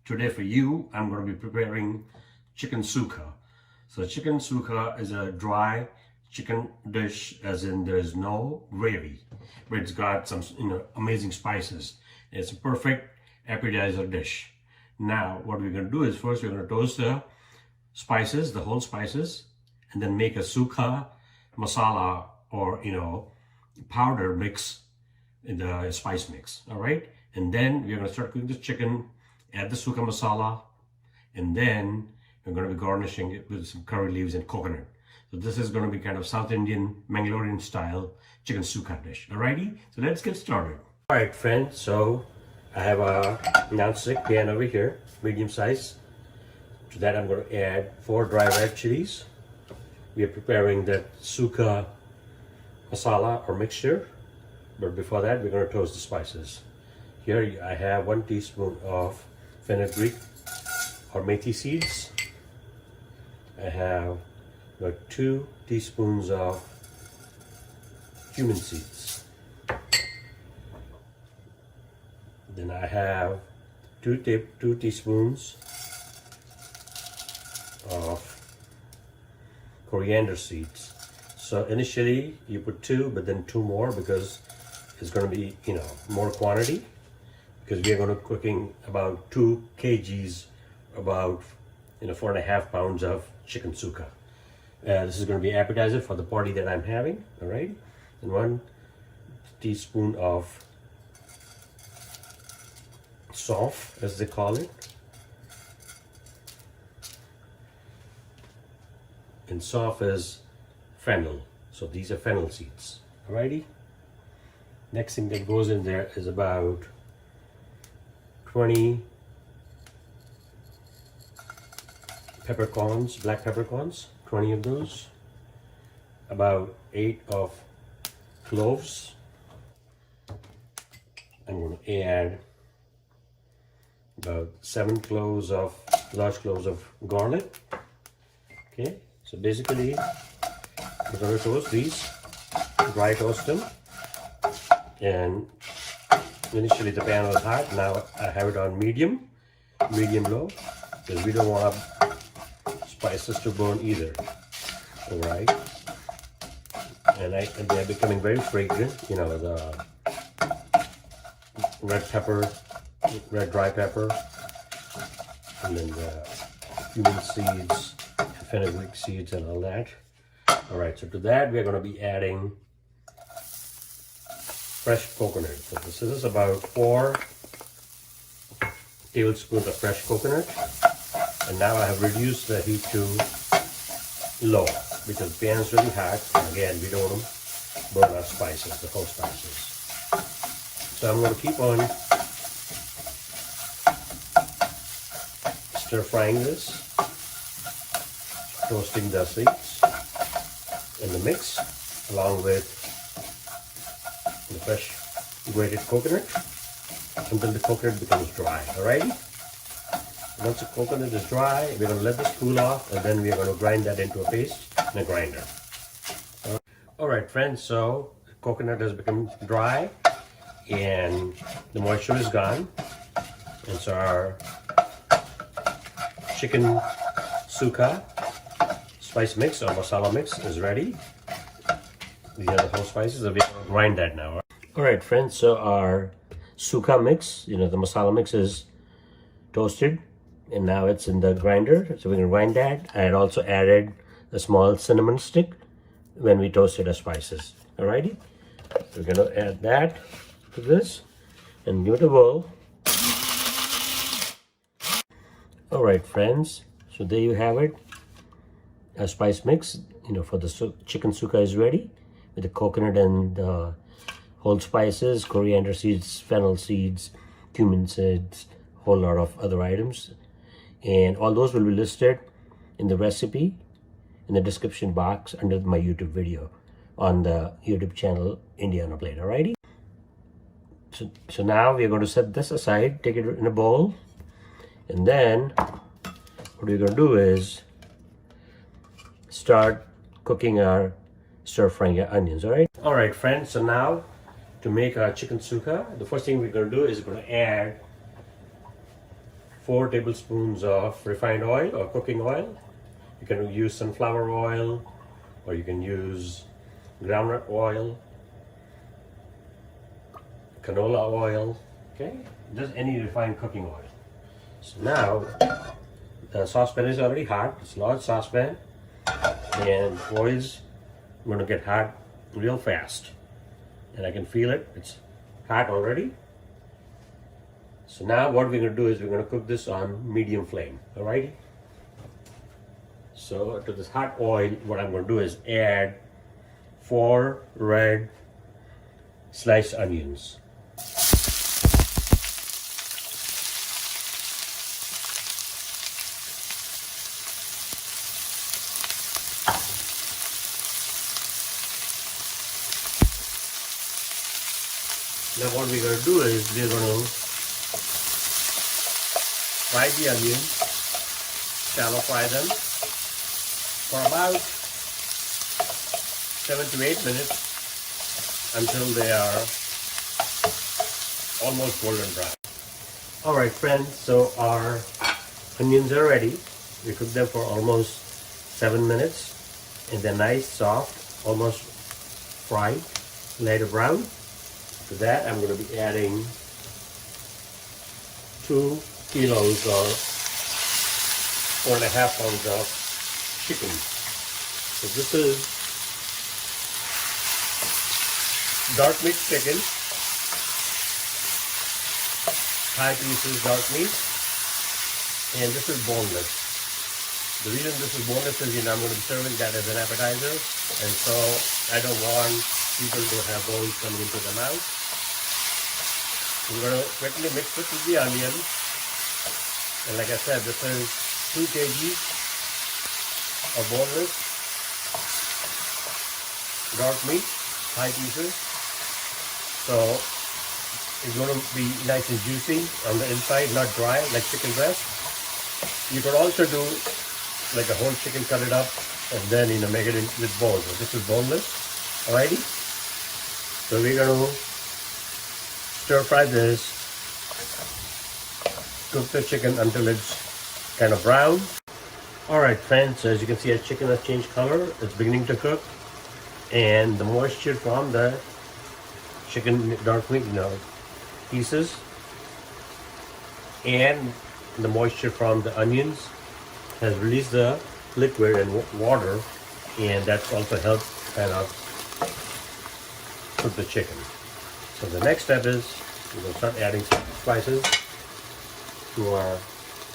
Today for you, I'm going to be preparing chicken sukka. So chicken sukka is a dry chicken dish, as in there is no gravy, but it's got some amazing spices. It's a perfect appetizer dish. Now what we're going to do is first we're going to toast the spices, the whole spices, and then make a sukka masala, or powder mix in the spice mix. All right, and then we're going to start cooking the chicken, add the sukka masala, and then we're going to be garnishing it with some curry leaves and coconut. So this is going to be kind of South Indian Mangalorean style chicken sukka dish. Alrighty, so let's get started. All right, friends, so I have a non-stick pan over here, medium size. To that I'm going to add 4 dry red chilies. We are preparing that sukka masala or mixture, but before that we're going to toast the spices. Here I have 1 teaspoon of fenugreek or methi seeds. I have about 2 teaspoons of cumin seeds. Then I have 2 teaspoons of coriander seeds. So initially you put 2, but then 2 more because it's going to be more quantity, because we are going to cooking about 2 kgs, about 4.5 pounds of chicken sukka. This is going to be appetizer for the party that I'm having. All right, and 1 teaspoon of sauf, as they call it, and sauf is fennel, so these are fennel seeds. Alrighty, next thing that goes in there is about 20 peppercorns, black peppercorns, 20 of those, about 8 of cloves. I'm going to add about 7 large cloves of garlic. Okay, so basically we're going to toast these, dry toast them, and initially the pan was hot. Now I have it on medium low, because we don't want spices to burn either. All right, and they're becoming very fragrant. The red dry pepper, and then the cumin seeds, fenugreek seeds, and all that. All right, so to that we're going to be adding fresh coconut. So this is about 4 tablespoons of fresh coconut, and now I have reduced the heat to low because the pan is really hot, and again we don't want to burn our spices, the whole spices. So I'm going to keep on stir frying this, toasting the seeds in the mix along with the fresh grated coconut until the coconut becomes dry. Alrighty, once the coconut is dry, we're going to let this cool off, and then we're going to grind that into a paste in a grinder. Alright friends, so the coconut has become dry and the moisture is gone, and so our chicken sukka spice mix or masala mix is ready. These are the whole spices, and we're going to grind that now. Alright friends, so our sukka mix, the masala mix is toasted, and now it's in the grinder, so we're going to grind that. I had also added a small cinnamon stick when we toasted our spices. Alrighty, so we're going to add that to this and give it a whirl. Alright friends, so there you have it. A spice mix, for the chicken sukka is ready, with the coconut and the whole spices, coriander seeds, fennel seeds, cumin seeds, whole lot of other items, and all those will be listed in the recipe in the description box under my YouTube video on the YouTube channel India on a Plate. Alrighty, so now we are going to set this aside, take it in a bowl, and then what we're going to do is start cooking our stir-frying onions. All right friends, so now to make our chicken sukka, the first thing we're going to do is we're going to add 4 tablespoons of refined oil or cooking oil. You can use sunflower oil, or you can use groundnut oil, canola oil, okay? Just any refined cooking oil. So now, the saucepan is already hot. It's a large saucepan, and oil's going to get hot real fast. And I can feel it. It's hot already. So now what we're going to do is we're going to cook this on medium flame, alrighty? So to this hot oil, what I'm going to do is add 4 red sliced onions. Now what we're going to do is we're going to fry the onions, shallow fry them for about 7 to 8 minutes until they are almost golden brown. Alright friends, so our onions are ready. We cooked them for almost 7 minutes and they're nice, soft, almost fried, lighter brown. To that I'm going to be adding 2 kilos or 4.5 pounds of chicken. So this is dark meat chicken, high pieces dark meat, and this is boneless. The reason this is boneless is I'm going to be serving that as an appetizer, and so I don't want people to have bones coming into the mouth. We're going to quickly mix it with the onion. And like I said, this is 2 kg of boneless dark meat, high pieces. So it's going to be nice and juicy on the inside, not dry like chicken breast. You could also do like a whole chicken, cut it up, and then make it with bones. So this is boneless, alrighty. So we're going to stir fry this, cook the chicken until it's kind of brown. Alright friends, so as you can see, our chicken has changed color. It's beginning to cook, and the moisture from the chicken dark meat pieces and the moisture from the onions has released the liquid and water, and that's also helped kind of cook the chicken. So the next step is we're going to start adding some spices to our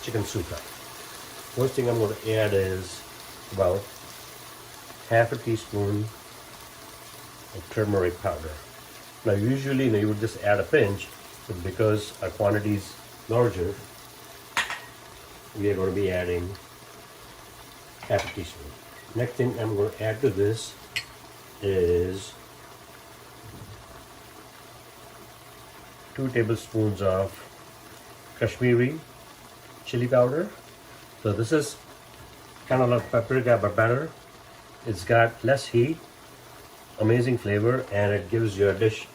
chicken sukka. First thing I'm going to add is about half a teaspoon of turmeric powder. Now usually you would just add a pinch, but because our quantity is larger, we are going to be adding half a teaspoon. Next thing I'm going to add to this is 2 tablespoons of Kashmiri chili powder. So this is kind of like paprika but better. It's got less heat, amazing flavor, and it gives your dish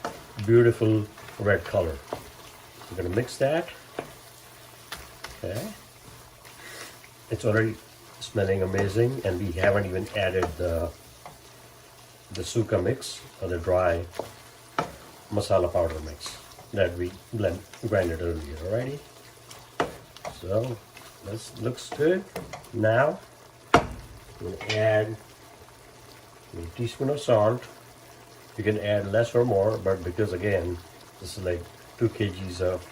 a beautiful red color. We're going to mix that. Okay. It's already smelling amazing, and we haven't even added the sukka mix or the dry masala powder mix that we grinded earlier. Alrighty. So this looks good. Now we'll add a teaspoon of salt. You can add less or more, but because again this is like 2 kgs of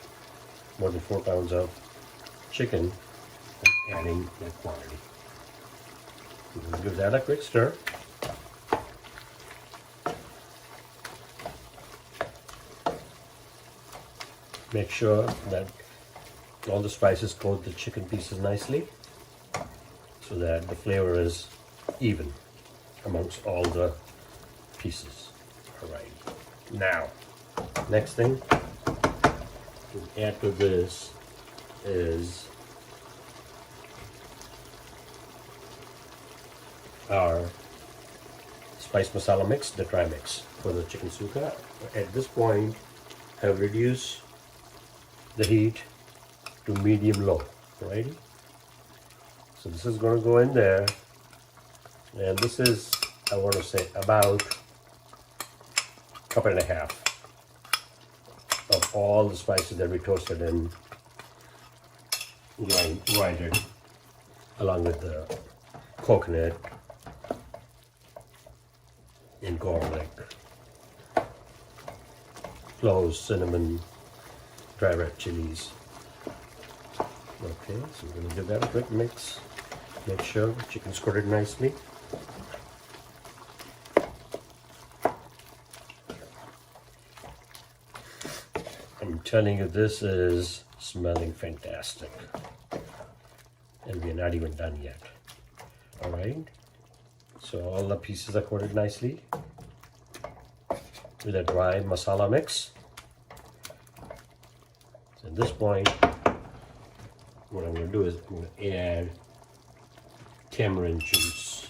more than 4 pounds of chicken, I'm adding that quantity. We'll give that a quick stir. Make sure that all the spices coat the chicken pieces nicely so that the flavor is even amongst all the pieces. Alright. Now, next thing to add to this is our spice masala mix, the dry mix for the chicken sukka. At this point, I've reduced the heat to medium low, alrighty? So this is going to go in there, and this is, I want to say, about a cup and a half of all the spices that we toasted and grinded, along with the coconut and garlic, cloves, cinnamon, dry red chilies. Okay, so we're going to give that a quick mix. Make sure the chicken's coated nicely. I'm telling you, this is smelling fantastic. And we're not even done yet. Alright, so all the pieces are coated nicely with a dry masala mix. So at this point, what I'm going to do is I'm going to add tamarind juice.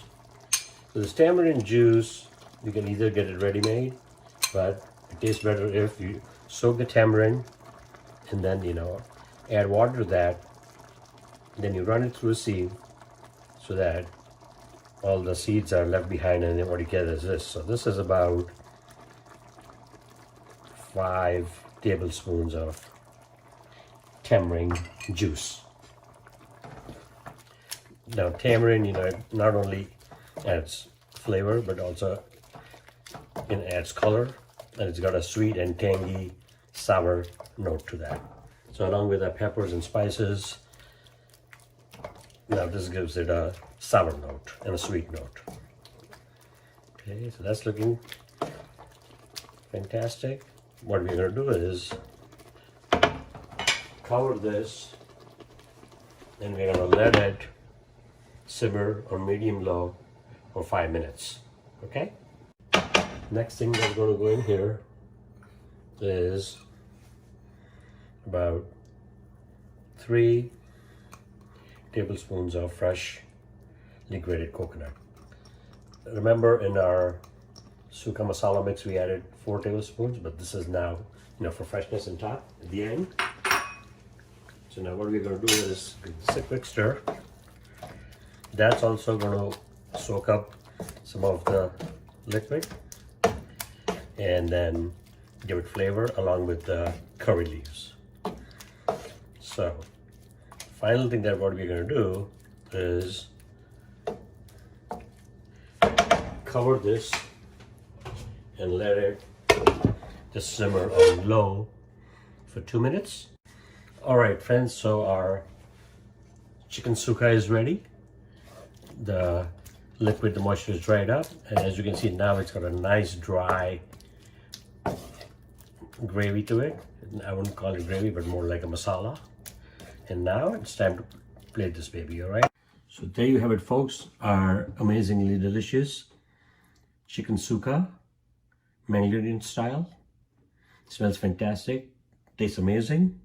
So this tamarind juice, you can either get it ready-made, but it tastes better if you soak the tamarind and then, add water to that. Then you run it through a sieve so that all the seeds are left behind, and then what you get is this. So this is about 5 tablespoons of tamarind juice. Now tamarind, not only adds flavor, but also it adds color, and it's got a sweet and tangy sour note to that. So along with the peppers and spices, now this gives it a sour note and a sweet note. Okay, so that's looking fantastic. What we're going to do is cover this, and we're going to let it simmer on medium low for 5 minutes. Okay? Next thing that's going to go in here is about 3 tablespoons of freshly grated coconut. Remember, in our Sukka Masala mix we added 4 tablespoons, but this is now, for freshness and top at the end. So now what we're going to do is give this a quick stir. That's also going to soak up some of the liquid and then give it flavor along with the curry leaves. So final thing that what we're going to do is cover this and let it just simmer on low for 2 minutes. Alright friends, so our chicken sukka is ready. The liquid, the moisture is dried up, and as you can see now it's got a nice dry gravy to it. I wouldn't call it gravy, but more like a masala. And now it's time to plate this baby, alright? So there you have it folks, our amazingly delicious chicken sukka, Mangalorean style. It smells fantastic, tastes amazing.